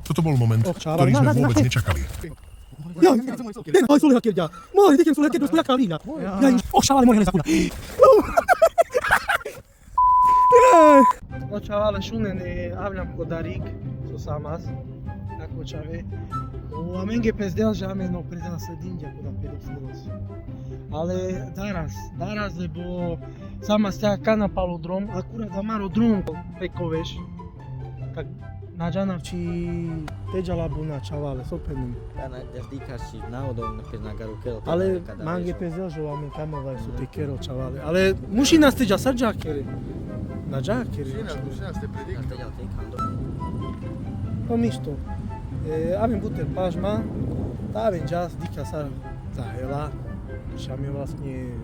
Toto bol moment, ktorý sme vôbec nečakali. Ja, den har sulle hakir ja. Moi diken sulle hakir du sulle kalina. Ja, ošavali moje zakuna. Očavale šunene avljam kodarik, so samas. Tako čave. O amenge pezdel žame no predela sedinja koda pedofilos. Ale daras lebo sama stea kana palodrom, akurat amaro drum pekoveš. Tak nađanav či teđala buna čavale, sopenim. Kana dikaš navodom na garu kero. Ale mange pezdel že ame kamovaj su te kero čavale. Ale muši nas teđa sad džakere. Na džakere. Mušina ste predikli. No misto. Avem buter pažma, avem džas dika sa zahela. Šam je vlastne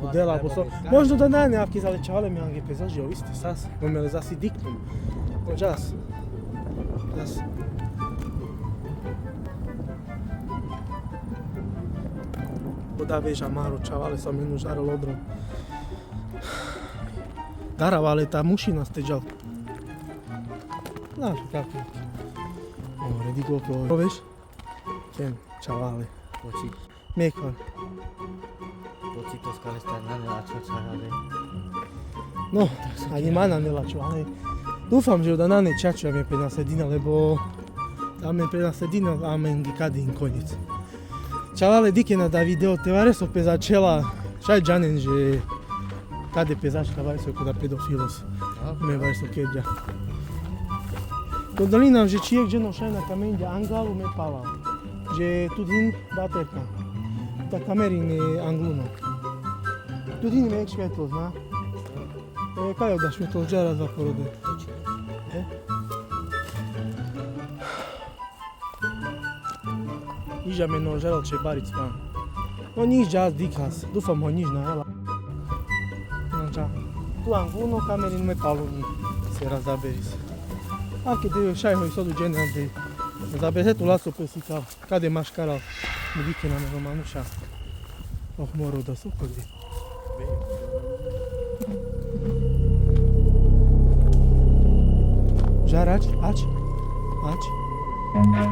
chudela, bo so... Možno da ne nejaké zalečale mi ange pezaži, o iste sas. No me zasi diknum. No džas. Džas. Boda veža maro čavale sa menu žarel odrom. Darav, ale tá mušina ste džal. Znaš kako. Digo que ¿lo ves? ¿Quién? Chavales. Pochi. Mejor. Pochitos care stai na nelačo čavale. No, ani mana nelačo, ale dúfam, že da nane čačujeme pre nasedina, lebo dáme pre nasedina a amen gikady in koniec. Chavale dikena da video te vare so pezačela, šaj džanen, že kade pezačka vare so kada pedofilos. Me vare so kedja. Dodalinam, že čijek ženo šaj na kamen, de anglalu me pala. Že tudin baterka. Ta kamerin je angluno. Tudin me ek švetlo, zna? Kaj da švetlo, žara za porode? Iža me no žeral če baric tam. No niš džaz dikas, dufam ho niš na hela. No ča. Tu angluno kamerin me palu ni se razaberis. Anche de šaj hoj sodu general de zabezetul laso pe sical, cade mașcaral, mu vikena me romanuša. Oh, moro da super de. Žar aci.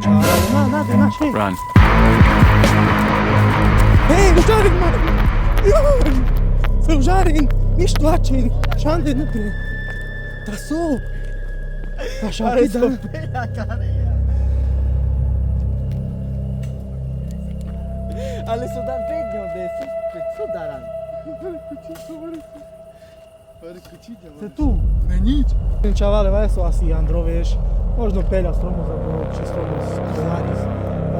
Čara, na, še. Run. Hej, užarin, man! Joj! Užarin, mișto acin, șande nu pre. Taso! Așa Care da. sunt pe ea care e? Ale su dan prednjom de su daran. Se tu. Ne nič. Čavale, vai su asi Androveš, možno pelja stromo za bolo, či stromo scenaris.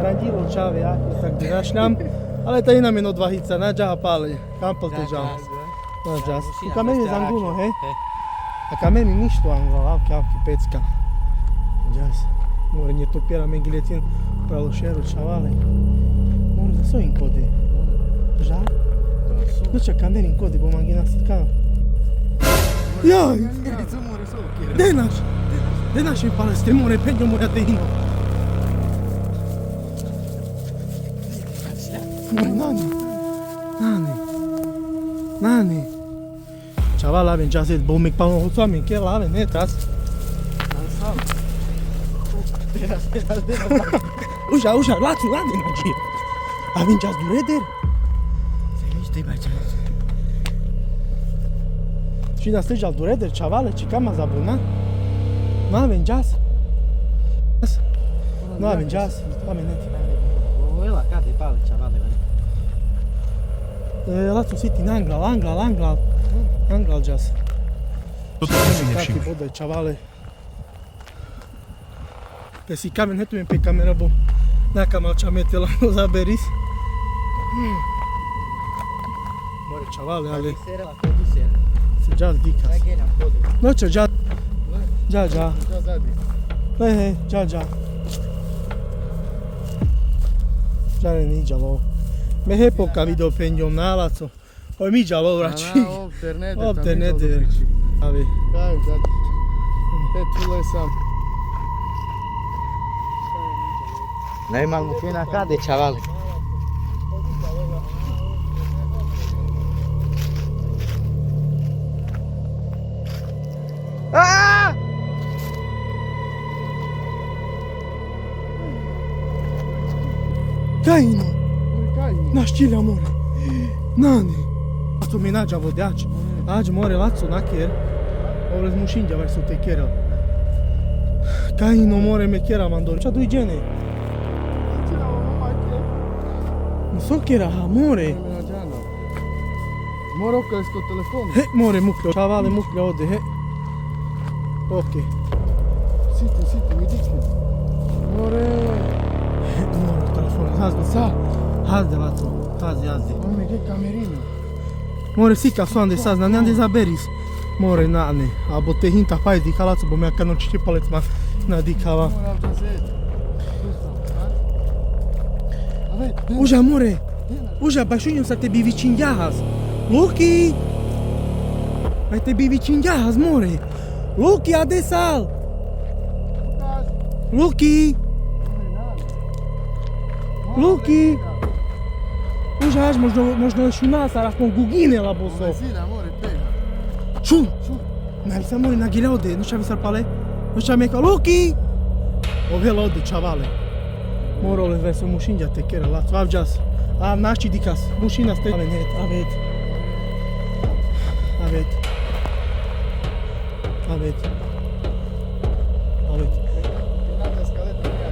Randilo čave, ako tak dinašljam, ale ta ina meno dvahica, nađa pale, kampel te žal. Nađa. U kameni za anguno, he? A kameni ništa angla, avki pecka. Nađa. More nje topjera me giletin, pravo šeru čavale. More da sojim kode. Žal? Nu ce kamerin kode, bo mangina sitka. Jaj! Denaš mi pale, ste more penjo moja tehino. Nani. Čaval avem časet, bo mek pa hocu amen, ker avem, ne, tas. Ușa, lațu, lade, naci. Avem čas dureder. Se miște mai čas. Și na steja dureder, čavale, či kama zabuna. Nu avem čas. Nu avem čas, avem net. Ela cade pale čavale. Lațu siti na angral čas. Toto som si Taký nevšimol. bodaj, čavale. Pe si kamen, hetujem pe kamera, bo nakamal čametela zaberis. More čavale, ale Sera la conducere. se džas dikas. Sai am code. No ce, dža. Da, zadi. Hej, dža. Džare ni džalo. Me hepoka video penjom nalaco. Oj mi džalo vrači. Opter neder. Avi. Kaj, zadi. Tule sam. Najmal mu fina cade čavale. Kajino! Kaj mi? Na ščilja more! Nani! A to mi nađa vodač. Ađ more laco nakjer. Ovo zmušinđa već su te kjera. Kajino more me kjera mandor. Ča dojđene? Ti na ono majke? Niso kjera, ha more. Ne mi nađana. Mora okolisko telefon. He, more muklja. Čavale muklja ode, he. Okej. Siti, mi dikne. More. He, more telefon. Hazde, sa. Hazde, laco. Hazde. Ome, gdje kamerino? More sika sonde sazna, ne ande zaberis. More nane. Abo te hinta pajdi kalaco, bo me kad noći palec ma nadikava. Mora da zed. Uža, more. Uža, bašunjom sa tebi vicinjahas. Luki! Ai tebi vicinjahas, more. Luki, ade sal. Luki! Luki! Uža, až možno još u nas, a raspon gugine la boso. Zina, more, pega. Šun! Nari sa more nagile ode, nu șavi sarpale? Nu șavi meca, Luki! Ovela ode, čavale. Moro le vese mušinja te kere, lac, avđas. A naši dikas, mušina ste. Avet, avet. Avet. Avet. Avet. Dinata scaletta mea.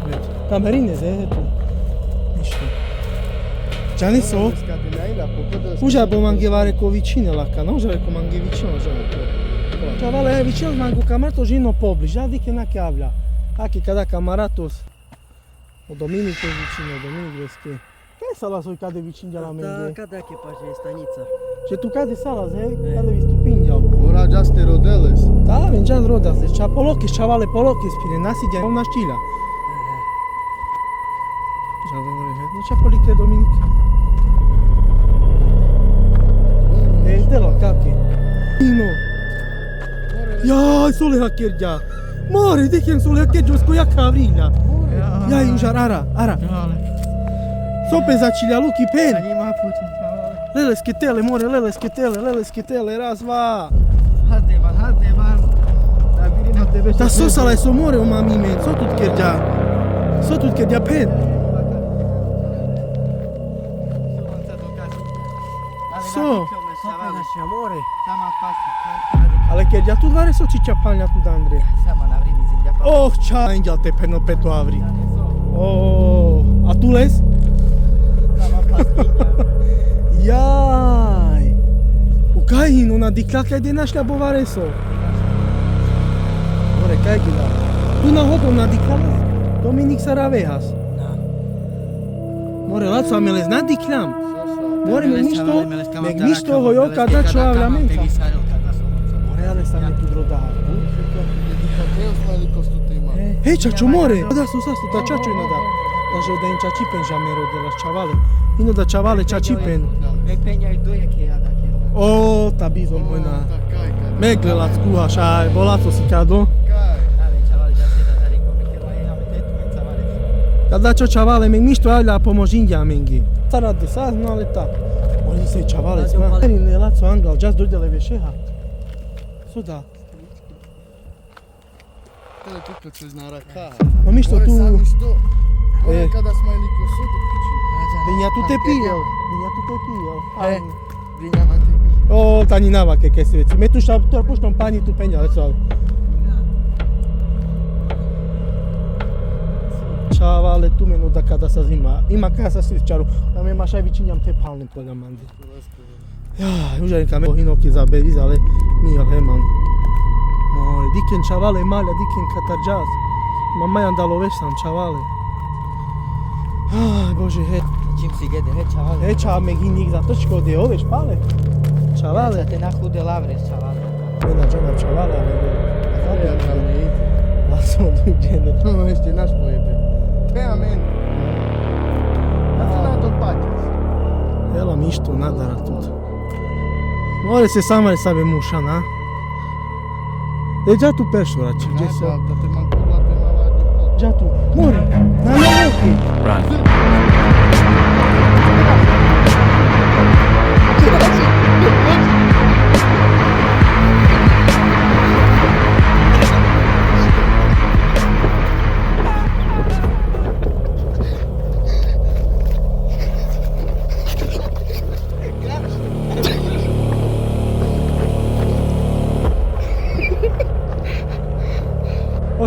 Avet. Camerine, ze, tu. Ništa. Gianni so? Uža bo manghevare co vicine la cana, uža co manghe vicino, uža to. Čavale, vicino mangu camarato žino pobliž, ja dike na kjavlja. Aki kada camaratos. O Dominico vicino, Dominic veske. Kaj sala soi cade vicin de la menge? Da, kada che pace stanica. Ce tu cade sala, ze? Cade vi stupinjal. Ora giaste rodeles. Da, vengeam roda, ze. Cia polokis, čavale polokis, pire, nasi de na știla. Nu cia polike Dominic. E, de la kake. Ino. Jaj, sole hakerja. More, dikem sole hakerja, sko ja kavrilja. Jaj, užar, ara. Sope za cilja luki pen. Anima putin. Lele sketele, razva. Hadevan. Da birino tebe. Da sosala so more o mamime, so tut kerja pen. So. Naše more. Sama pasta. Ale kerja tu vare so ciccia palja tu Andre. Sama na vrimi zinja pa. Oh, cia angel te peno peto avri. Oh, a tu les? Sama pasta. Jaj. U kajinu na diklaka de našla bovare so. More, kaj gila? Tu na hodom na diklaka? Dominik Saravejas. More, laco, a meles na diklam. More, meg ništo hojoka da čo avla menka. More, ale sa me tu drodaha. Eu smaliko stu tema. Hej, čačo, more! Da su sastu, da čačo ino da. Da že da im čačipen žamero de las čavale. Ino da čavale čačipen. Vei penja i doje che ha da che. O, ta bizo mojna. Megle lac kuha, šaj, bolaco si kado. Ale chavale già si da dare come che vai a mettere tu in savale. Kada čo čavale, meg ništo avlja pomožinja mengi. Sada de saz, no ale ta. Oni se čavale sma. Ne laco angal, just dodele vešeha. Suda. Tele tu kad se zna raka. No mišto tu... Sam isto. Ore E. kada smaliko sudu piči. Denja tu te pijel. Brinja mante. O, ta ni nava che si vezi. Metu šta, tu puštom pani tu penja, leco. Čavale tu menu da kada sa zima. Ima casa si čaru. Da me mašaj vičinjam te palne polja mandi. Ja, užarinka me hinoki za beriz, ale mi je heman. More, diken čavale malja, diken katarđaz. Mama je andalovešan čavale. Aj, bože, he. Čim si gede, he chavale. He, ča me ginik za trčko de ove špale. Čavale. Te na hude lavre chavale. Jedna džona čavale, ale... Ja tam ne ide. Laso dođene. No, este naš pojebe. Pea meni. Ja se na to patis. Ela mi išto nadara tut. More se samare sabe mušan, a? Deja tu peršura, či gdje se... Da te mankula prema vadnju. Deja tu. More, na nevoki.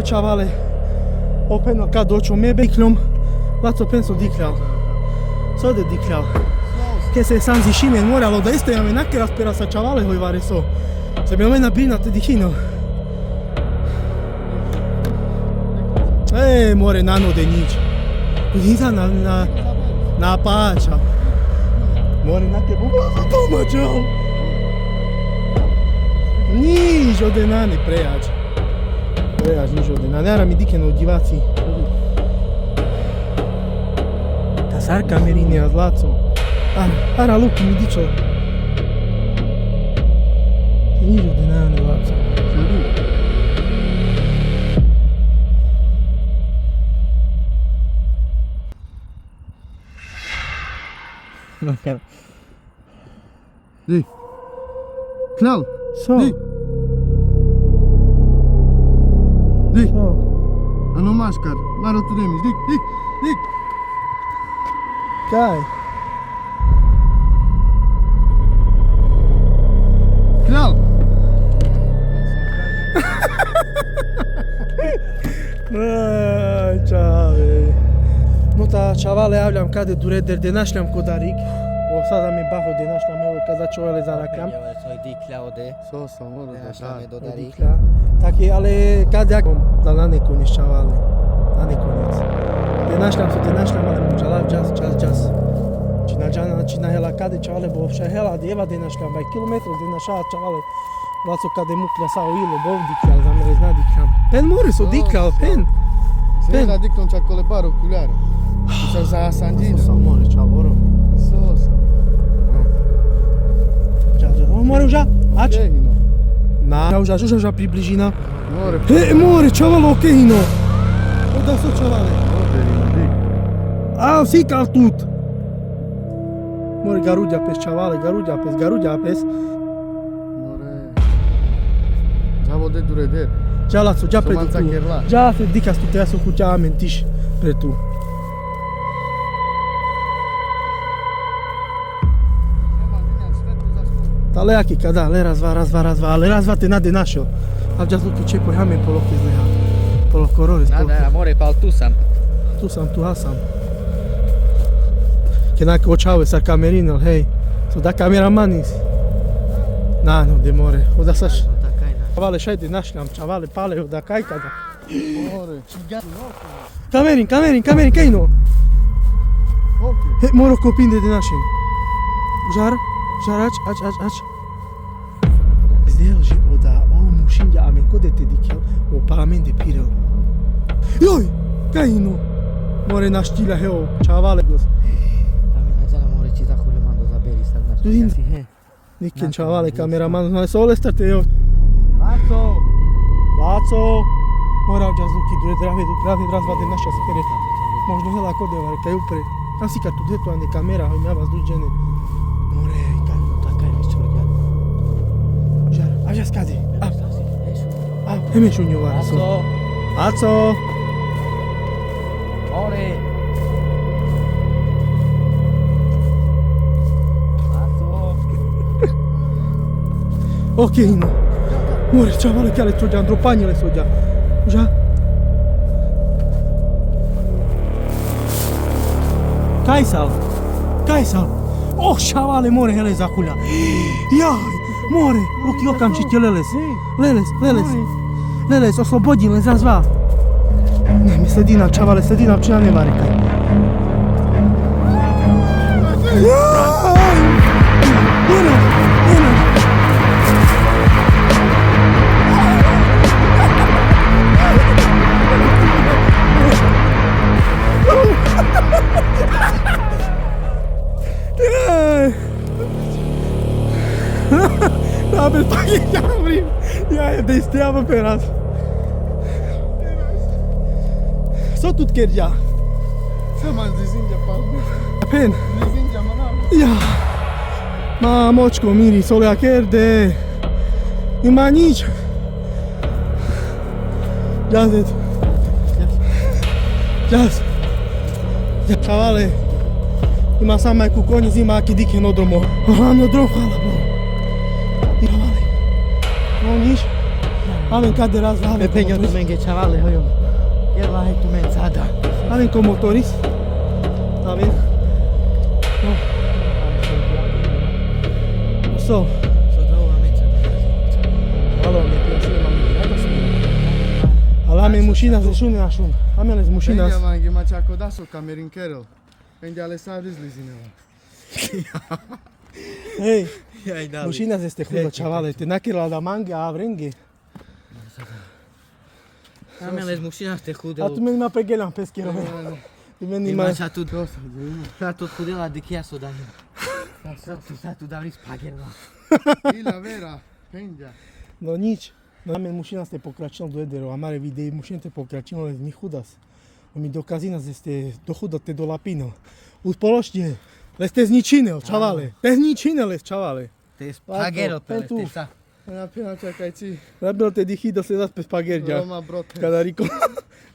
chavale. O penno ca docio me beclom. Lazo penso dicleal. So de dicleal. Che se san zicine muore allo da este a mena che la speranza chavale hoi vare so. Se mi mena bina te dicino. Muore nano de nici. Uita na pacha. Muore na che buba toma ciao. Nici de nane preaci. Preaci nici de nane. Ara mi dice no divaci. Tasar camerine a zlaco. Ara lupi mi dice. Nici de nane zlaco. Di. Knal. So. Di. Di. So. Ano maskar. Maro tu demis. Dik. Dik. Dik. Kaj? Knal. Čave. No ta čavale javljam kade dureder de našljam kodarik. O sada mi baho de našljam evo kada čovele zarakam. Penjava soj dikla ode. So sam moro da Našlame da. dodari. Dikla. Taki, ale kade jak da na nekoniec čavale. Na nekoniec. De našljam su de našljam, ale mu čalav čas. Čina hela kade čavale bo vša hela deva de našljam. Bai kilometros de naša čavale. Laco kade mukla sao ilo bov dikla, za mene zna diklam. Pen more so dikla, pen. Se da dikton čak kole baro kuljaro. Sa za Sandino. Sa more čavoro. So sam. More já? Aci? Kehino. Na, já približina. More. More, čavalo, okejno. Oda so čavale. Oderino. Dik. A, si kal tut. More, garudja pes čavale, garudja pes. More. Zavo de dureder. Já lațo, já pre Somanța tu. Cherla. Já se dicas tu te cu já mentiș pre tu. Ale aqui, kada, ale razva te nade našo. Al já zluki čeko, ja me polok izneha. Polok korores, polok. Nada, more pal tu sam. Tu sam. Che neanche oceave sa camerino, hei. So da cameramanis. Na, no, demore. O da saš. No takajna. Čavale šajde našljam, čavale pale, o da kaj kada. More. Camerin, kajno. Ok. He, moro copinde de našim. Jar, aci. Zdel že oda, o mušinja, amen kode te dikel, o parlament de pirel. Joj, kajno. More naštila, heo, čavale gos. Damina zala more ci za hule mando za beri sad na Din. si he. Nikken čavale, kameraman, no sole starte, jo. Laco. Morao já zluki dure drave razvade naša spere. Možno hela kode var kaj upre. Kam si kad tu deto ane kamera, hoj mjava zduđene. More, kaj. Takajna čurja. Žar, a já skadi. A, Esu. heme šunjo var. Aso. Aco. More. Aso. Ok, no. More, čavale kjale sođa, andropanjele sođa. Ža. Kaj sal? Oh, čavale, more, hele zakulja. Jaj, more, ruki okamčite leles. Leles, oslobodile, zazva. Ne, mi sledina, čavale, sledina, čina ne vare kaj. Jaj! More! Da, per paghiamo prima. Ja, destiamo per nas. So tut kerja. Sama zizinja palme. Pen. Zizinja manam. Ja. Ma močko miri sole a kerde. Ima nič. Jazet. Jaz. Čavale. Ima sam majku konji zima aki dike nodromo. Aha, nodrom, hvala Bogu. Čavale. No nič. Avem ca de razna, avem cu Peño tu motorist. menge chavales, oye. ¿Qué va a tu mensada? Avem cu motorist. Avem. Oh. So, So două amici. alo, mi piace, mam Ale mamy musina ze szuny na szun. Mamy z musina. Peña mangi machaco daso kamerin kerel. Peña le sabes lizineva. Hej, Ai, da. musina ze ste chudo čavale. Te nakirala da mange a vrenge. Am ales mușina ste A hudelu. tu meni ma pegelam peskero. Tu meni ma... Ima sa tu hudela de kia so dani. Sa tu davri spagerla. Y la vera, Peña. No nič. Máme musina ste pokračilo do edero. A mare videi musina te pokračilo z mi chudas. Mi dokazina ze ste do chudote do lapino. Uspoločne. Le ste zničinel, čavale. Te zničinel, čavale. Te spagerlo pe tu. te sa. Appena čakajci. Rabil te dihido se das pe spagerđa. Roma brote. Kada rico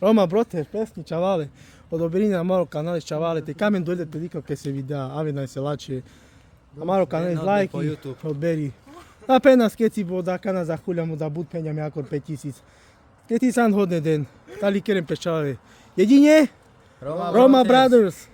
Roma brote, pesni čavale. Odobrini na malo kanale čavale. Te kamen dojde te dico che se videa. Ave na se lače. Na malo kanale Odberi like. po YouTube. Odberi. Apenas skeci bo da kana zahuljamo da bud penja mi akor 5000. Skeci san hodne den. Tali kerem pe čavale. Jedinje Roma Brothers.